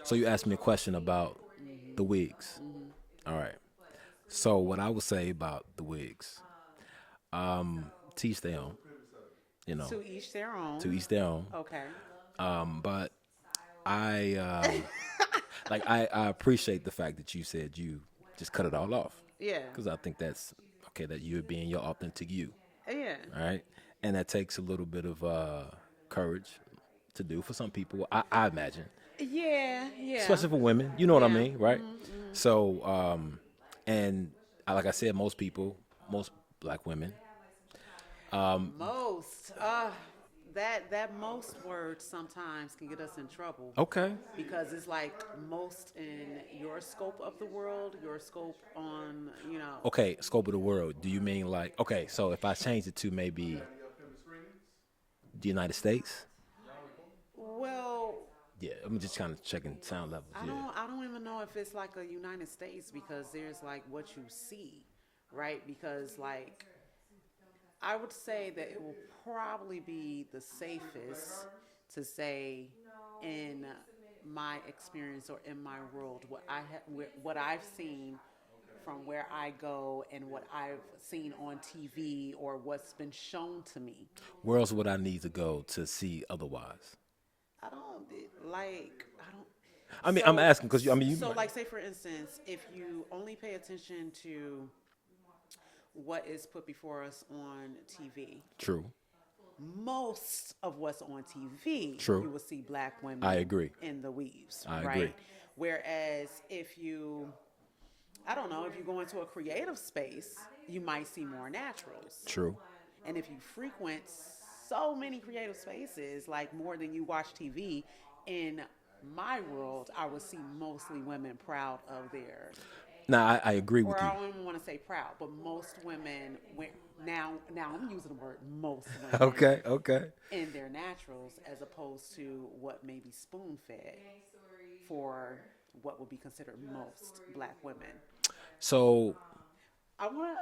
So you asked me a question about the wigs. All right. So what I would say about the wigs, to each their own, you know, To each their to own. each their own. Okay. But I I appreciate the fact that you said you just cut it all off, Yeah. because I think that's okay, that you're being your authentic you. Yeah. All right, and that takes a little bit of courage to do for some people. I imagine, Yeah. Yeah. especially for women. You know what I Yeah. mean, right? So, and like I said, most people, most black women. Most. That most word sometimes can get us in trouble Okay, because it's like most in your scope of the world, your scope on, okay. Scope of the world. Do you mean like okay? So if I change it to maybe the United States, well, yeah, I'm just kind of checking sound levels. I Yeah, don't I don't even know if it's like a United States because there's like what you see, right? Because like I would say that it will probably be the safest to say in my experience or in my world what I've seen from where I go and what I've seen on TV or what's been shown to me. where else would I need to go to see otherwise? I don't like I don't I mean, I'm so asking because I mean, you so might. like say for instance, if you only pay attention to what is put before us on TV, True, most of what's on TV, true. you will see black I women agree. in the weaves, I agree. right? Whereas if you, I don't know, if you go into a creative space, you might see more naturals. True. And if you frequent so many creative spaces, like more than you watch TV, in my world, I would see mostly women proud of their, Now I agree with or you. I don't even want to say proud, but most women, now I'm using the word most women Okay, okay. in their naturals as opposed to what may be spoon fed for what would be considered most black women. So I want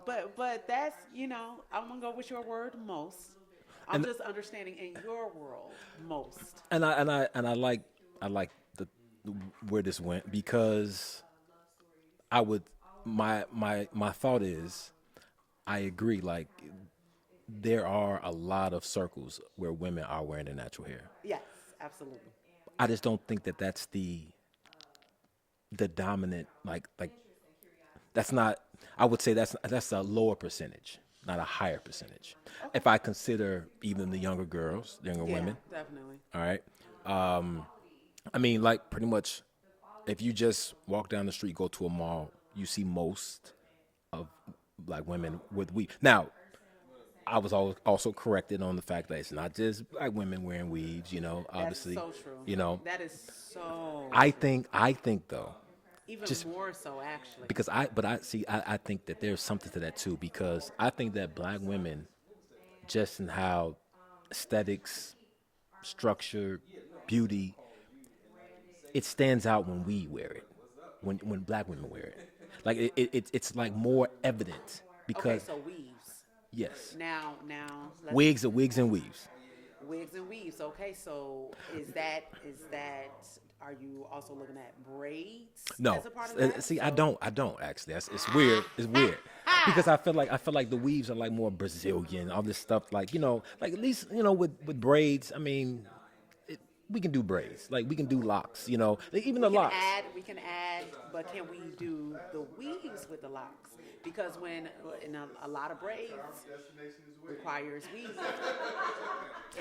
to, but that's I'm gonna go with your word most. I'm and just understanding in your world most. I like the where this went because I would my thought is I agree, like there are a lot of circles where women are wearing their natural hair. Yes, absolutely. I just don't think that that's the dominant, like that's not. I would say that's a lower percentage, not a higher percentage. Okay. If I consider even the younger girls, the younger Yeah, women, definitely. all right. I mean, like pretty much, if you just walk down the street, go to a mall, you see most of black women with weave. Now, I was also corrected on the fact that it's not just black women wearing weaves. That's Obviously, so true. you know. That is so I true. think I think though, Even just more so, actually. because I see I think that there's something to that too because I think that black women, just in how aesthetics, structure, beauty, it stands out when we wear it, when black women wear it. Like it's like more evident Okay, because so weaves. yes, Now, let's wigs and weaves. wigs and weaves. Okay, so is that are you also looking at braids No, as a part of that? see, So I don't actually. It's weird. It's weird because I feel like the weaves are like more Brazilian, all this stuff. Like like at least with braids. I mean, we can do braids. Like we can do locks. Like, even we the can locks. add, we can add, but can we do the weaves with the locks? Because when in a lot of braids requires weaves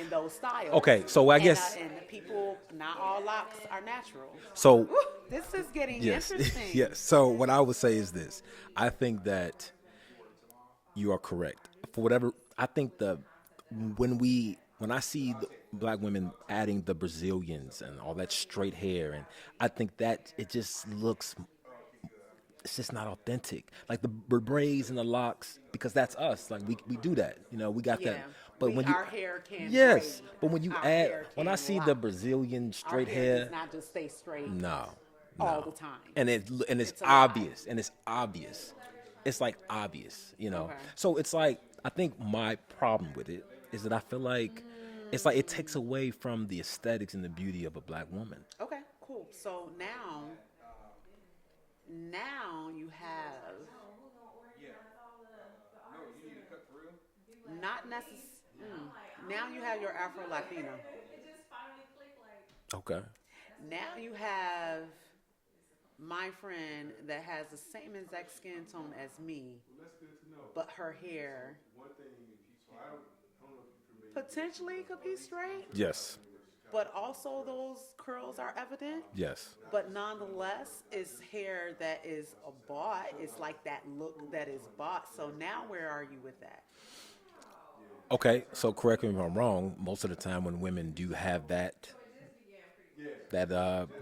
in those styles. Okay, so I and guess and people, not all locks are natural. so. Woo, this is getting Yes, interesting. yes. So what I would say is this: I think that you are correct. For whatever, I think when I see the black women adding the Brazilians and all that straight hair, and I think that it just looks, it's just not authentic. Like the braids and the locks, because that's us. Like we do that. We got that. Yeah, But we when you our hair can yes, braid, but when you our add hair when I can see the lock. Brazilian Our straight hair does hair, not just stay straight no, all no, the time. and it's It's a lie. obvious, and it's obvious. It's like obvious. Okay. So it's like I think my problem with it is that I feel like it's like it takes away from the aesthetics and the beauty of a black woman. Okay, cool. So now you have not necessarily. Now you have your Afro Latina. Okay. Now you have my friend that has the same exact skin tone as me, but her hair potentially could be straight, Yes. but also those curls are evident. Yes. But nonetheless, it's hair that is bought. It's like that look that is bought. So now where are you with that? Okay. So correct me if I'm wrong. Most of the time when women do have that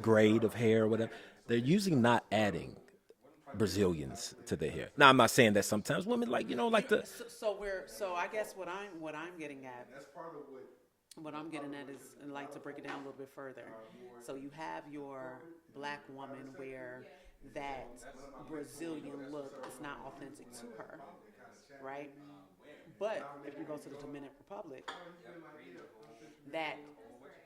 grade of hair or whatever, they're usually not adding Brazilians to their hair. Now I'm not saying that sometimes women like the So I guess what I'm getting at, is, and like to break it down a little bit further. So you have your black woman where that Brazilian look is not authentic to her, right? But if you go to the Dominican Republic, that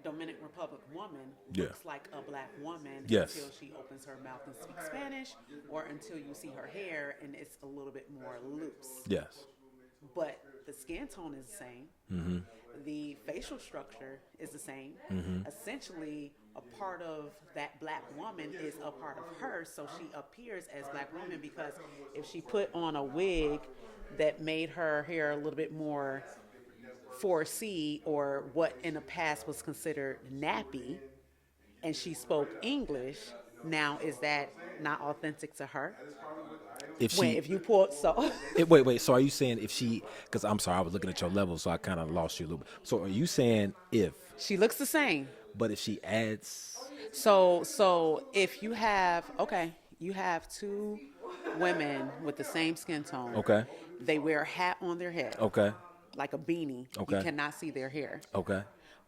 Dominican Republic woman Yeah. looks like a black woman Yes. until she opens her mouth and speaks Spanish, or until you see her hair and it's a little bit more loose. yes. But the skin tone is the same. Mm-hmm. The facial structure is the same. Mm-hmm. Essentially, a part of that black woman is a part of her, so she appears as black woman because if she put on a wig that made her hair a little bit more 4C or what in the past was considered nappy, and she spoke English, now is that not authentic to her? If you pull Wait. So are you saying if she? Because I'm sorry, I was looking at your level, so I kind of lost you a little bit. So are you saying if? she looks the same. But if she adds, So if you have two women with the same skin tone. okay, They wear a hat on their head, okay, like a beanie. Okay. You cannot see their hair, okay,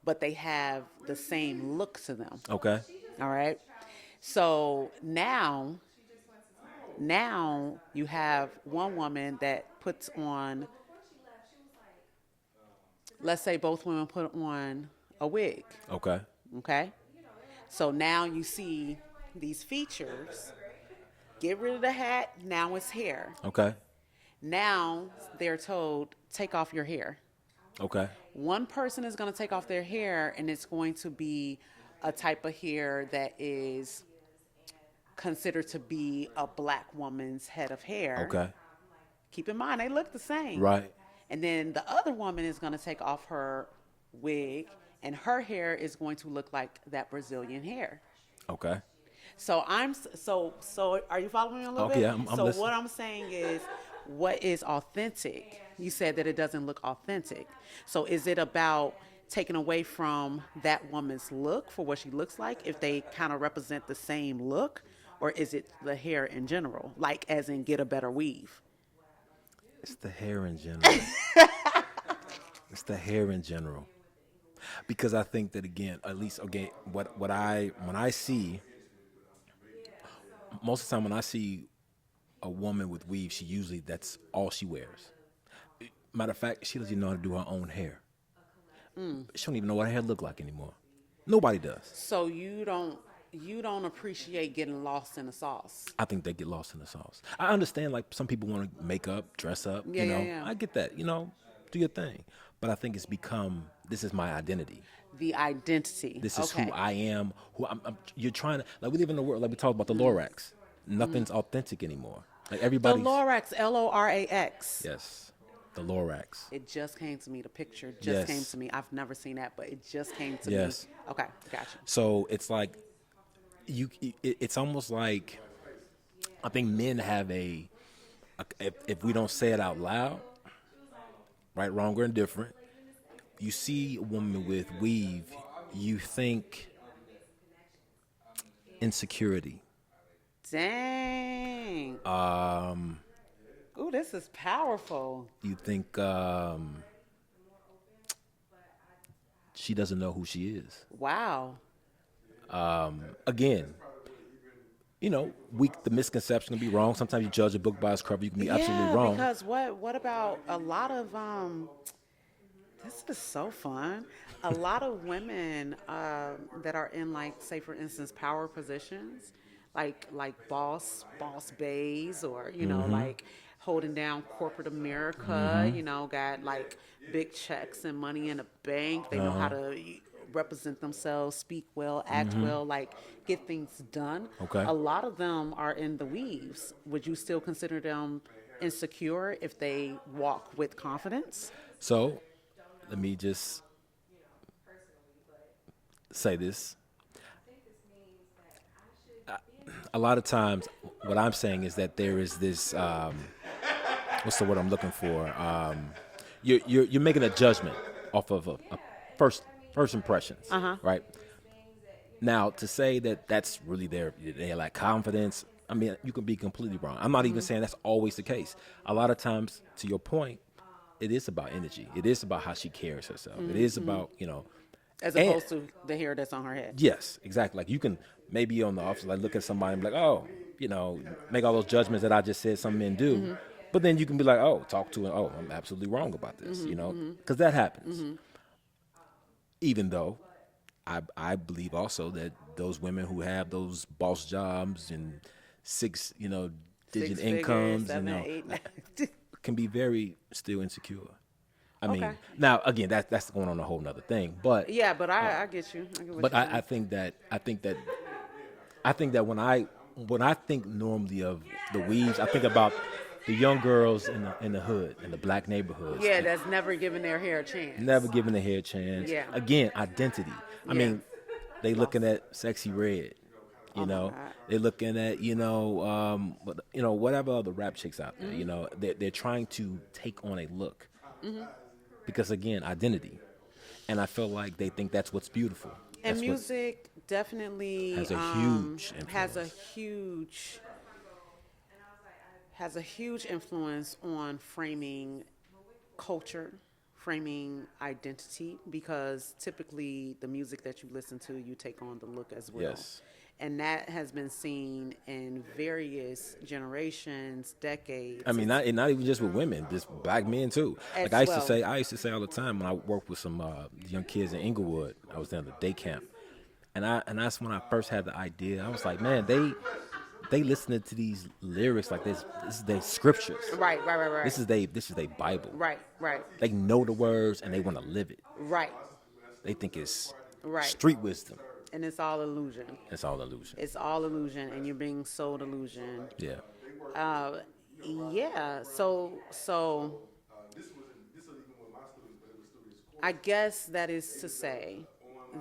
but they have the same look to them. okay, All right. So now you have one woman that puts on, let's say both women put on a wig. okay, Okay. So now you see these features. Get rid of the hat. Now it's hair. okay, Now they're told, take off your hair. okay, One person is going to take off their hair, and it's going to be a type of hair that is considered to be a black woman's head of hair. okay, Keep in mind, they look the same. right, And then the other woman is going to take off her wig, and her hair is going to look like that Brazilian hair. okay, So are you following me a little Okay, bit? I'm so listening. what I'm saying is, what is authentic? You said that it doesn't look authentic. So is it about taking away from that woman's look for what she looks like if they kind of represent the same look, or is it the hair in general, like as in get a better weave? It's the hair in general. It's the hair in general. Because I think that again, at least again, when I see most of the time when I see a woman with weave, that's all she wears. Matter of fact, she doesn't even know how to do her own hair. She don't even know what her hair look like anymore. Nobody does. So you don't appreciate getting lost in the sauce. I think they get lost in the sauce. I understand, like, some people want to make up, dress up, Yeah, you know. yeah. I get that, do your thing. But I think it's become, this is my identity. The identity. This is okay. who I am. You're trying to, like, we live in a world, like we talked about the Lorax. Nothing's authentic anymore. Like, The everybody's. Lorax, Lorax. Yes, the Lorax. It just came to me. The picture just Yes. came to me. I've never seen that, but it just came to Yes. me. Okay, gotcha. So it's like, it's almost like, I think men have if we don't say it out loud, right, wrong, or indifferent, you see a woman with weave, you think insecurity. Dang. Ooh, this is powerful. You think she doesn't know who she is. Wow. Again, the misconception can be wrong. Sometimes you judge a book by its cover. You can be absolutely wrong. Because what about a lot of This is so fun. A lot of women that are in, like, say for instance, power positions, like boss bays, or like holding down corporate America. Got like big checks and money in the bank. They know how to represent themselves, speak well, act well, like get things done. Okay. A lot of them are in the weaves. Would you still consider them insecure if they walk with confidence? So let me just say this. A lot of times, what I'm saying is that there is this. What's the word I'm looking for? You're making a judgment off of a first impressions, right? Now, to say that that's really they lack confidence, I mean, you can be completely wrong. I'm not even saying that's always the case. A lot of times, to your point, it is about energy. It is about how she carries herself. It is about, As and- opposed to the hair that's on her head. yes, exactly. Like you can maybe on the office, like look at somebody and be like, oh, make all those judgments that I just said some men do. But then you can be like, oh, talk to him. Oh, I'm absolutely wrong about this, because that happens. Even though I believe also that those women who have those boss jobs and six, digit Six incomes, figures, 7, 8, 9. can be very still insecure. I mean, Okay. now again, that's going on a whole nother thing. But Yeah, but I get you. I get what but you're I saying. think that when I think normally of the weaves, I think about the young girls in the hood, in the black neighborhoods. Yeah, that's never giving their hair a chance. Never giving a hair a chance. Yeah. Again, identity. I Yeah. mean, they looking at Sexy Red. God. They're looking at whatever other rap chicks out there. They're trying to take on a look because again, identity. And I feel like they think that's what's beautiful. And That's what- music definitely Has a huge has a influence. huge influence on framing culture, framing identity, because typically the music that you listen to, you take on the look as well. Yes. And that has been seen in various generations, decades. I mean, not even just with women, just black men too. As Like I used well. to say all the time when I worked with some young kids in Inglewood. I was down at the day camp, and that's when I first had the idea. I was like, man, they listening to these lyrics like this. This is their scriptures. Right. This is their Bible. Right. They know the words and they want to live it. Right. They think it's Right. street wisdom. And it's all illusion. It's all illusion. It's all illusion, and you're being sold illusion. Yeah. Yeah. So I guess that is to say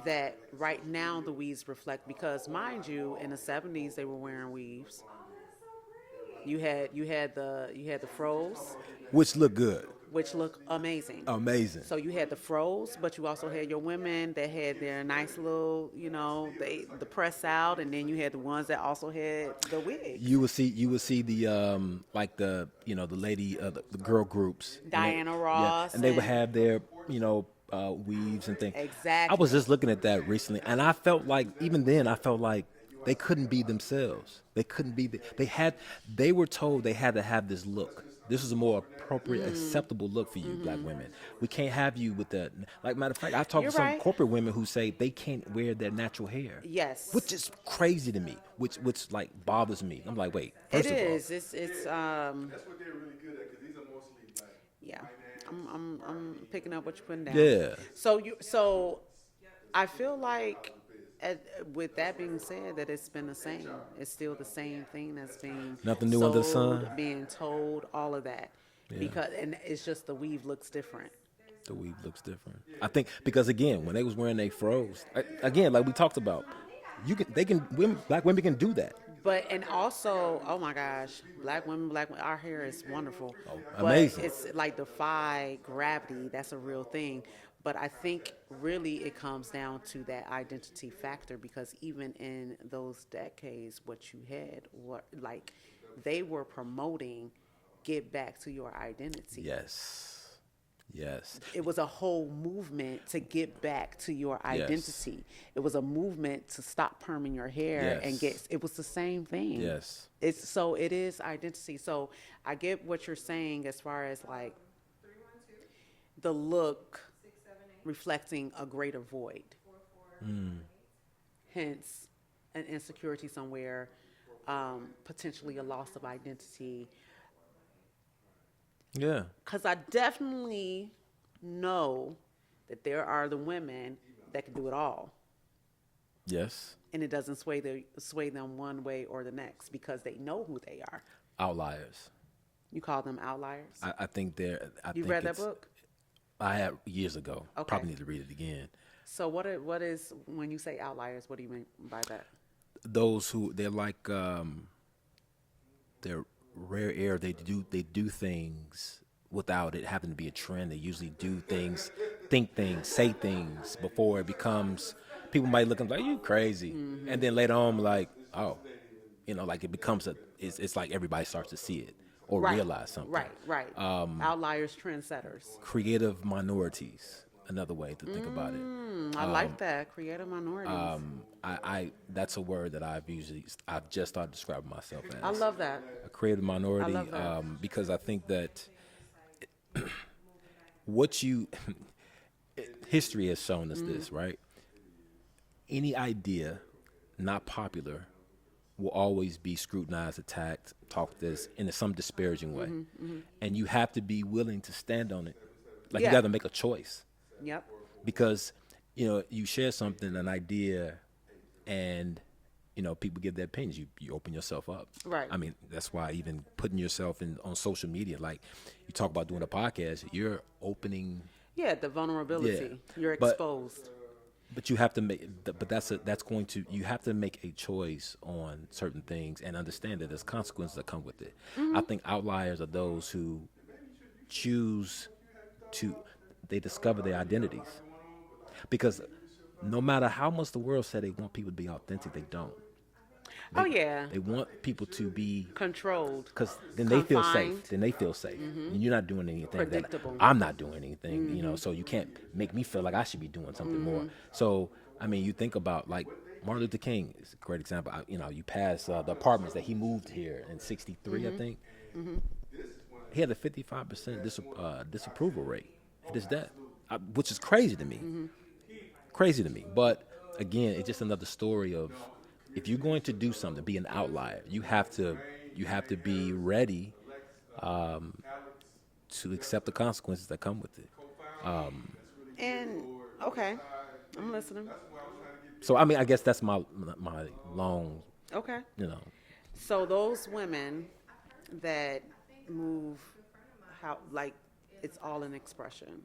that right now the weaves reflect, because mind you, in the 70s they were wearing weaves. You had the froze, Which look good. which look amazing. Amazing. So you had the froze, but you also had your women that had their nice little, the press out, and then you had the ones that also had the wig. You would see the like the the lady the girl groups. Diana Yeah, Ross and they would and- have their weaves and things. Exactly. I was just looking at that recently, and I felt like even then I felt like they couldn't be themselves. They couldn't be. They were told they had to have this look. This is a more appropriate, acceptable look for you, black women. We can't have you with the matter of fact. I talked You're to some right. corporate women who say they can't wear their natural hair. Yes. Which is crazy to me. Which like bothers me. I'm like, wait. It First of all, is. It's That's what they're really good at because these are mostly black. yeah. I'm picking up what you're putting down. Yeah. So I feel like, with that being said, that it's been the same. It's still the same thing that's being Nothing new under the sold, sun. being told, all of that. And it's just the weave looks different. The weave looks different. I think because again, when they was wearing they froze, again, like we talked about, black women can do that. And also, oh my gosh, black women, our hair is wonderful. But amazing. it's like defy gravity. That's a real thing. But I think really it comes down to that identity factor, because even in those decades, what you had, they were promoting, get back to your identity. Yes. It was a whole movement to get back to your identity. It was a movement to stop perming your hair and Yes. it was the same thing. Yes. It is identity. So I get what you're saying as far as like the look reflecting a greater void. Hence, an insecurity somewhere, potentially a loss of identity. Yeah. Because I definitely know that there are the women that can do it all. Yes. And it doesn't sway them one way or the next because they know who they are. Outliers. You call them outliers? I think they're. You read that book? I had years ago. Okay. Probably need to read it again. So what is, when you say outliers, what do you mean by that? Those who they're like they're rare air. They do things without it having to be a trend. They usually do things, think things, say things before it becomes. People might look at them like you crazy, and then later on like, oh, like it becomes it's like everybody starts to see it or realize something. Right. Outliers, trendsetters. Creative minorities. Another way to think about it. I like that. Creative minorities. I that's a word that I've just started describing myself as. I love that. A creative minority. I love that. Because I think that what history has shown us this, right? Any idea not popular will always be scrutinized, attacked, talked this in some disparaging way. And you have to be willing to stand on it. Like you got to make a choice. Yep. Because, you share something, an idea, and, people give their opinions. You open yourself up. Right. I mean, that's why even putting yourself on social media, like you talk about doing a podcast, you're opening. Yeah, the vulnerability. Yeah. You're exposed. But you have to you have to make a choice on certain things and understand that there's consequences that come with it. I think outliers are those who they discover their identities. Because no matter how much the world said they want people to be authentic, they don't. They want people to be controlled. Because then they feel Confined. safe. And you're not doing anything. Predictable. I'm not doing anything, so you can't make me feel like I should be doing something more. So, I mean, you think about like Martin Luther King is a great example. You pass the apartments that he moved here in 63, I think. He had a 55% disapproval rate at his death, which is crazy to me. Crazy to me. But again, it's just another story of if you're going to do something, be an outlier. You have to be ready to accept the consequences that come with it. And okay, I'm listening. So I mean, I guess that's my long. Okay. So those women that move, like it's all an expression.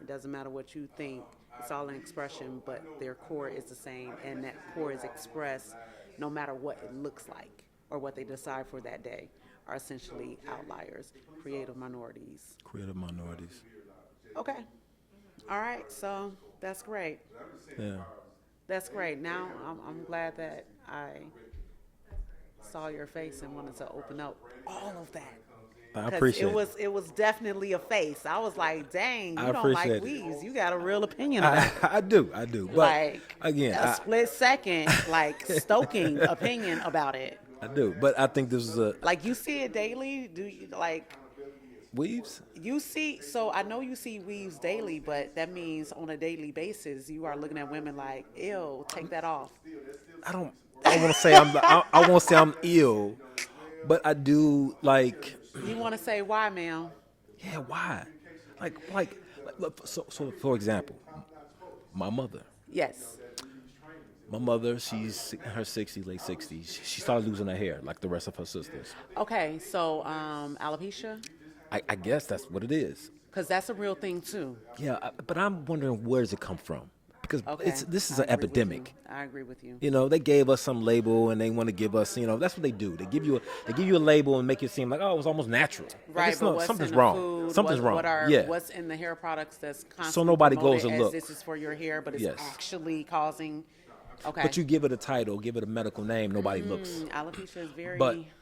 It doesn't matter what you think. It's all an expression, but their core is the same, and that core is expressed no matter what it looks like or what they decide for that day, are essentially outliers, creative minorities. Creative minorities. Okay. All right. So that's great. Yeah. That's great. Now I'm glad that I saw your face and wanted to open up all of that. I appreciate it was definitely a face. I was like, dang, you I don't like appreciate it. weaves. You got a real opinion about it. I do. But Like again, a split second, like stoking opinion about it. I do. But I think this is a Like you see it daily. Do you like weaves? you see? So I know you see weaves daily, but that means on a daily basis you are looking at women like, ew, take that off. I want to say I won't say I'm ill, but I do like. You want to say why, ma'am? Yeah, why? Like so for example, my mother. Yes. My mother, she's in her 60s, late 60s. She started losing her hair like the rest of her sisters. Okay, so alopecia, I guess that's what it is. because that's a real thing too. Yeah, but I'm wondering where does it come from? Because Okay, this is I an agree with epidemic. you. I agree with you. They gave us some label and they want to give us, that's what they do. They give you a label and make it seem like, oh, it was almost natural. Like, Right, it's but not- what's something's in the wrong. food, Something's wrong. What's in the hair products that's constantly So nobody promoted goes and as look. this is for your hair, but it's Yes. actually causing. Okay. But you give it a title, give it a medical name, nobody looks. Alopecia is very. But